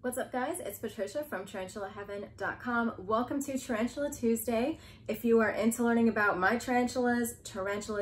What's up guys, it's Patricia from tarantulaheaven.com. Welcome to Tarantula Tuesday. If you are into learning about my tarantulas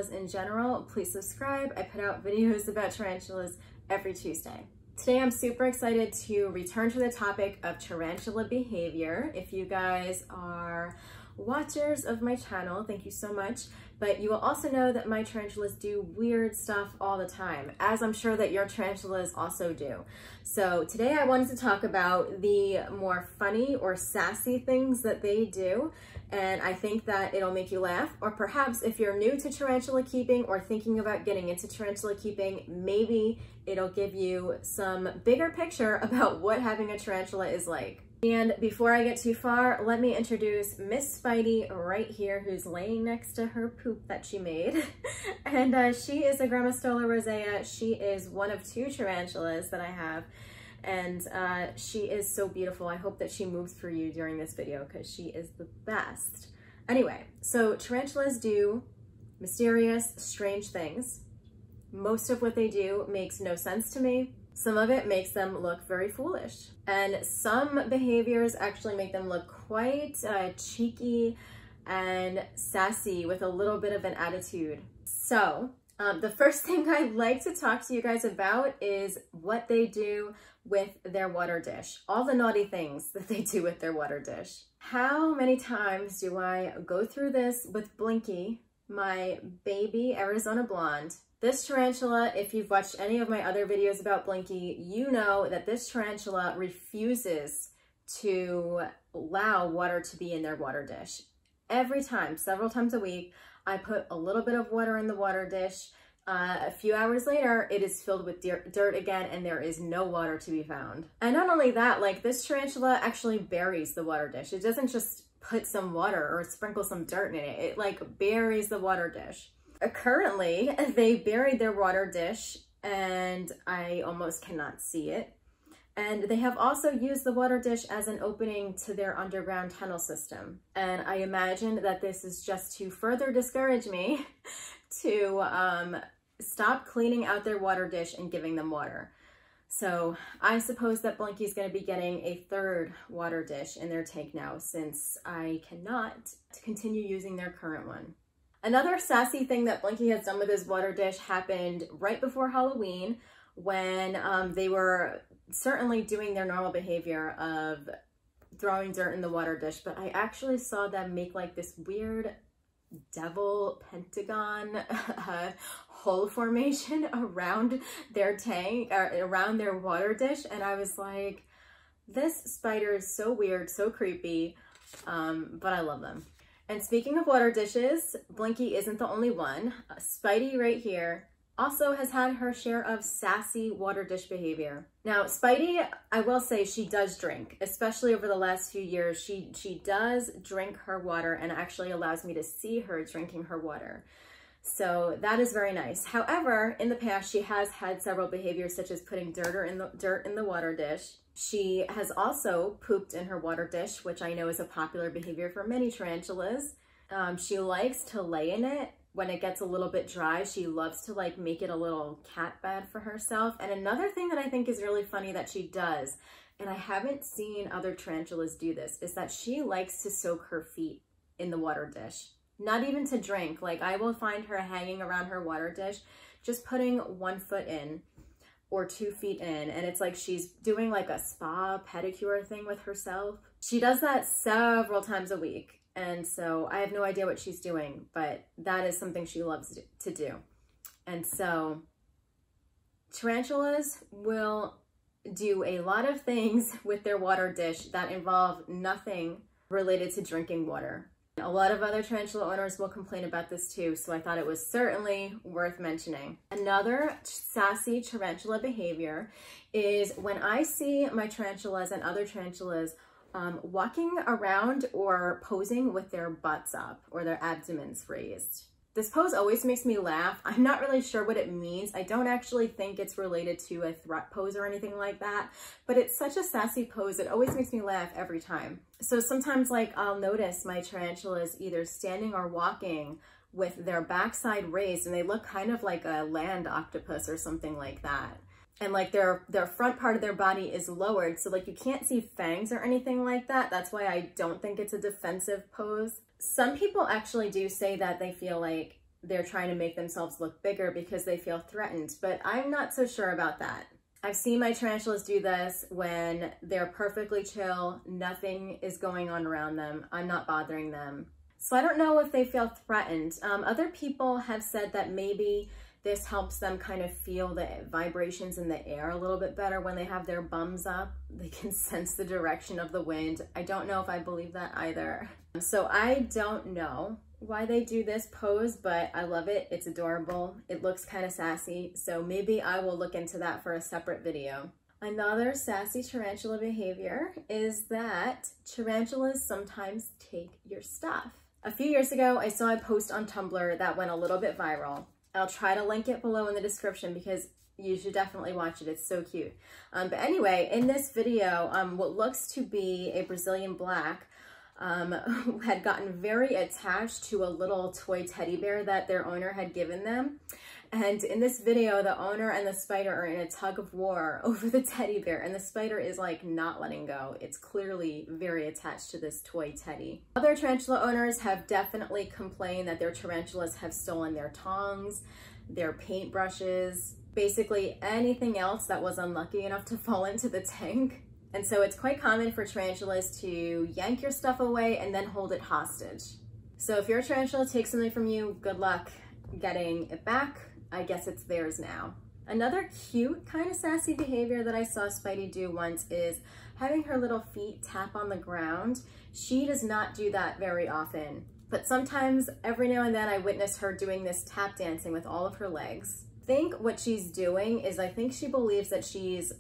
in general, please subscribe. I put out videos about tarantulas every Tuesday. Today I'm super excited to return to the topic of tarantula behavior. If you guys are watchers of my channel, thank you so much. But you will also know that my tarantulas do weird stuff all the time, as I'm sure that your tarantulas also do. So today I wanted to talk about the more funny or sassy things that they do, and I think that it'll make you laugh, or perhaps if you're new to tarantula keeping or thinking about getting into tarantula keeping, maybe it'll give you some bigger picture about what having a tarantula is like. And before I get too far, let me introduce Miss Spidey right here, who's laying next to her poop that she made. And she is a Grammostola rosea. She is one of two tarantulas that I have. And she is so beautiful. I hope that she moves for you during this video because she is the best. Anyway, so tarantulas do mysterious, strange things. Most of what they do makes no sense to me. Some of it makes them look very foolish, and some behaviors actually make them look quite cheeky and sassy with a little bit of an attitude. So the first thing I'd like to talk to you guys about is what they do with their water dish. All the naughty things that they do with their water dish. How many times do I go through this with Blinky, my baby Arizona blonde? This tarantula, if you've watched any of my other videos about Blinky, you know that this tarantula refuses to allow water to be in their water dish. Every time, several times a week, I put a little bit of water in the water dish. A few hours later, it is filled with dirt again, and there is no water to be found. And not only that, like, this tarantula actually buries the water dish. It doesn't just put some water or sprinkle some dirt in it. It like buries the water dish. Currently, they buried their water dish and I almost cannot see it. And they have also used the water dish as an opening to their underground tunnel system. And I imagine that this is just to further discourage me to stop cleaning out their water dish and giving them water. So I suppose that Blinky's going to be getting a third water dish in their tank now, since I cannot continue using their current one. Another sassy thing that Blinky has done with his water dish happened right before Halloween, when they were certainly doing their normal behavior of throwing dirt in the water dish, but I actually saw them make like this weird devil pentagon hole formation around their tank, or around their water dish, and I was like, this spider is so weird, so creepy, but I love them. And speaking of water dishes, Blinky isn't the only one. Spidey right here also has had her share of sassy water dish behavior. Now, Spidey, I will say, she does drink, especially over the last few years. She does drink her water and actually allows me to see her drinking her water. So that is very nice. However, in the past, she has had several behaviors such as putting dirt in the water dish. She has also pooped in her water dish, which I know is a popular behavior for many tarantulas. She likes to lay in it. When it gets a little bit dry, she loves to like make it a little cat bed for herself. And another thing that I think is really funny that she does, and I haven't seen other tarantulas do this, is that she likes to soak her feet in the water dish. Not even to drink. Like, I will find her hanging around her water dish, just putting 1 foot in or 2 feet in, and it's like she's doing like a spa pedicure thing with herself. She does that several times a week, and so I have no idea what she's doing, but that is something she loves to do. And so tarantulas will do a lot of things with their water dish that involve nothing related to drinking water. A lot of other tarantula owners will complain about this too, so I thought it was certainly worth mentioning. Another sassy tarantula behavior is when I see my tarantulas and other tarantulas walking around or posing with their butts up or their abdomens raised. This pose always makes me laugh. I'm not really sure what it means. I don't actually think it's related to a threat pose or anything like that, but it's such a sassy pose. It always makes me laugh every time. So sometimes, like, I'll notice my tarantulas either standing or walking with their backside raised, and they look kind of like a land octopus or something like that. and like their front part of their body is lowered, so like you can't see fangs or anything like that. That's why I don't think it's a defensive pose. Some people actually do say that they feel like they're trying to make themselves look bigger because they feel threatened, but I'm not so sure about that. I've seen my tarantulas do this when they're perfectly chill, nothing is going on around them, I'm not bothering them. So I don't know if they feel threatened. Other people have said that maybe this helps them kind of feel the vibrations in the air a little bit better when they have their bums up. They can sense the direction of the wind. I don't know if I believe that either. So I don't know why they do this pose, but I love it. It's adorable. It looks kind of sassy. So maybe I will look into that for a separate video. Another sassy tarantula behavior is that tarantulas sometimes take your stuff. A few years ago, I saw a post on Tumblr that went a little bit viral. I'll try to link it below in the description because you should definitely watch it. It's so cute. But anyway, in this video, what looks to be a Brazilian black had gotten very attached to a little toy teddy bear that their owner had given them. And in this video, the owner and the spider are in a tug of war over the teddy bear, and the spider is like not letting go. It's clearly very attached to this toy teddy. Other tarantula owners have definitely complained that their tarantulas have stolen their tongs, their paintbrushes, basically anything else that was unlucky enough to fall into the tank. And so it's quite common for tarantulas to yank your stuff away and then hold it hostage. So if your tarantula takes something from you, good luck getting it back. I guess it's theirs now. Another cute kind of sassy behavior that I saw Spidey do once is having her little feet tap on the ground. She does not do that very often, but sometimes every now and then I witness her doing this tap dancing with all of her legs. I think what she's doing is I think she believes that she's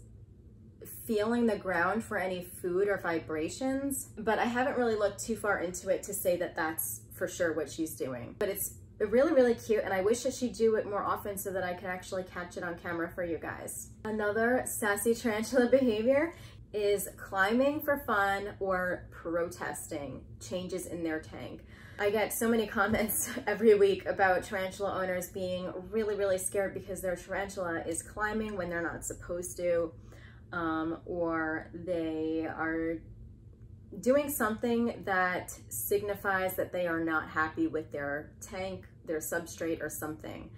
feeling the ground for any food or vibrations, but I haven't really looked too far into it to say that that's for sure what she's doing. But it's really, really cute, and I wish that she'd do it more often so that I could actually catch it on camera for you guys. Another sassy tarantula behavior is climbing for fun or protesting changes in their tank. I get so many comments every week about tarantula owners being really, really scared because their tarantula is climbing when they're not supposed to, or they are doing something that signifies that they are not happy with their tank, their substrate, or something.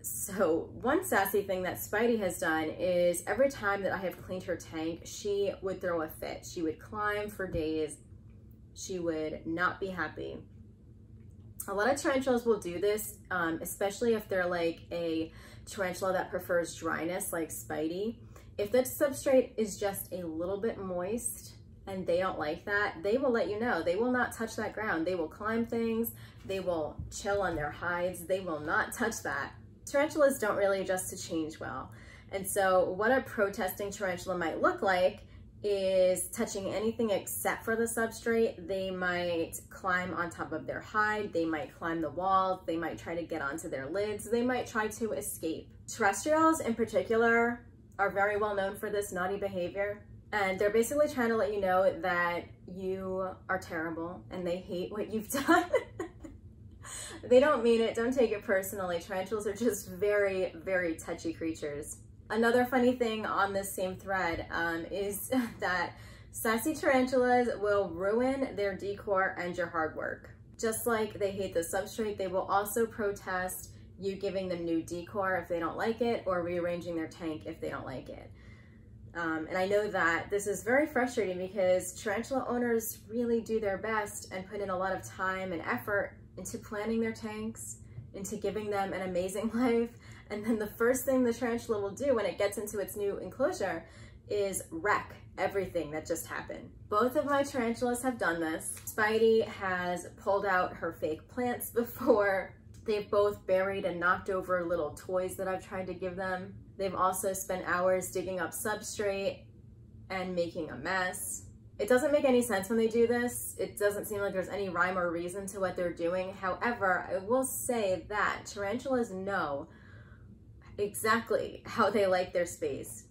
So one sassy thing that Spidey has done is every time that I have cleaned her tank, she would throw a fit. She would climb for days. She would not be happy. A lot of tarantulas will do this, especially if they're like a tarantula that prefers dryness like Spidey. If the substrate is just a little bit moist and they don't like that, they will let you know. They will not touch that ground. They will climb things. They will chill on their hides. They will not touch that. Tarantulas don't really adjust to change well. And so what a protesting tarantula might look like is touching anything except for the substrate. They might climb on top of their hide. They might climb the walls. They might try to get onto their lids. They might try to escape. Terrestrials in particular are very well known for this naughty behavior. And they're basically trying to let you know that you are terrible and they hate what you've done. They don't mean it, don't take it personally. Tarantulas are just very, very touchy creatures. Another funny thing on this same thread is that sassy tarantulas will ruin their decor and your hard work. Just like they hate the substrate, they will also protest you giving them new decor if they don't like it, or rearranging their tank if they don't like it. And I know that this is very frustrating because tarantula owners really do their best and put in a lot of time and effort into planning their tanks, into giving them an amazing life. And then the first thing the tarantula will do when it gets into its new enclosure is wreck everything that just happened. Both of my tarantulas have done this. Spidey has pulled out her fake plants before. They've both buried and knocked over little toys that I've tried to give them. They've also spent hours digging up substrate and making a mess. It doesn't make any sense when they do this. It doesn't seem like there's any rhyme or reason to what they're doing. However, I will say that tarantulas know exactly how they like their space,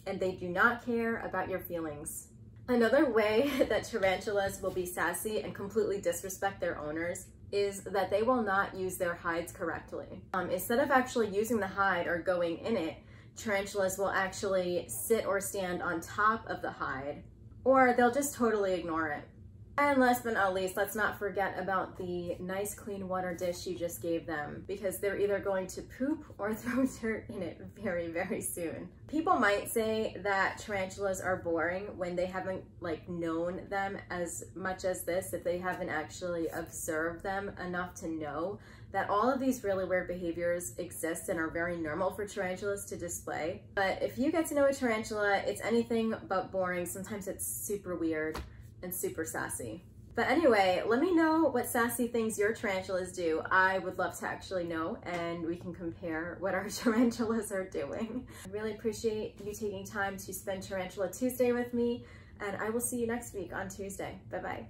and they do not care about your feelings. Another way that tarantulas will be sassy and completely disrespect their owners is that they will not use their hides correctly. Instead of actually using the hide or going in it, tarantulas will actually sit or stand on top of the hide, or they'll just totally ignore it. And last but not least, let's not forget about the nice clean water dish you just gave them, because they're either going to poop or throw dirt in it very, very soon. People might say that tarantulas are boring when they haven't known them as much as this, if they haven't actually observed them enough to know that all of these really weird behaviors exist and are very normal for tarantulas to display. But if you get to know a tarantula, it's anything but boring. Sometimes it's super weird and super sassy. But anyway, let me know what sassy things your tarantulas do. I would love to actually know, and we can compare what our tarantulas are doing. I really appreciate you taking time to spend Tarantula Tuesday with me, and I will see you next week on Tuesday. Bye-bye.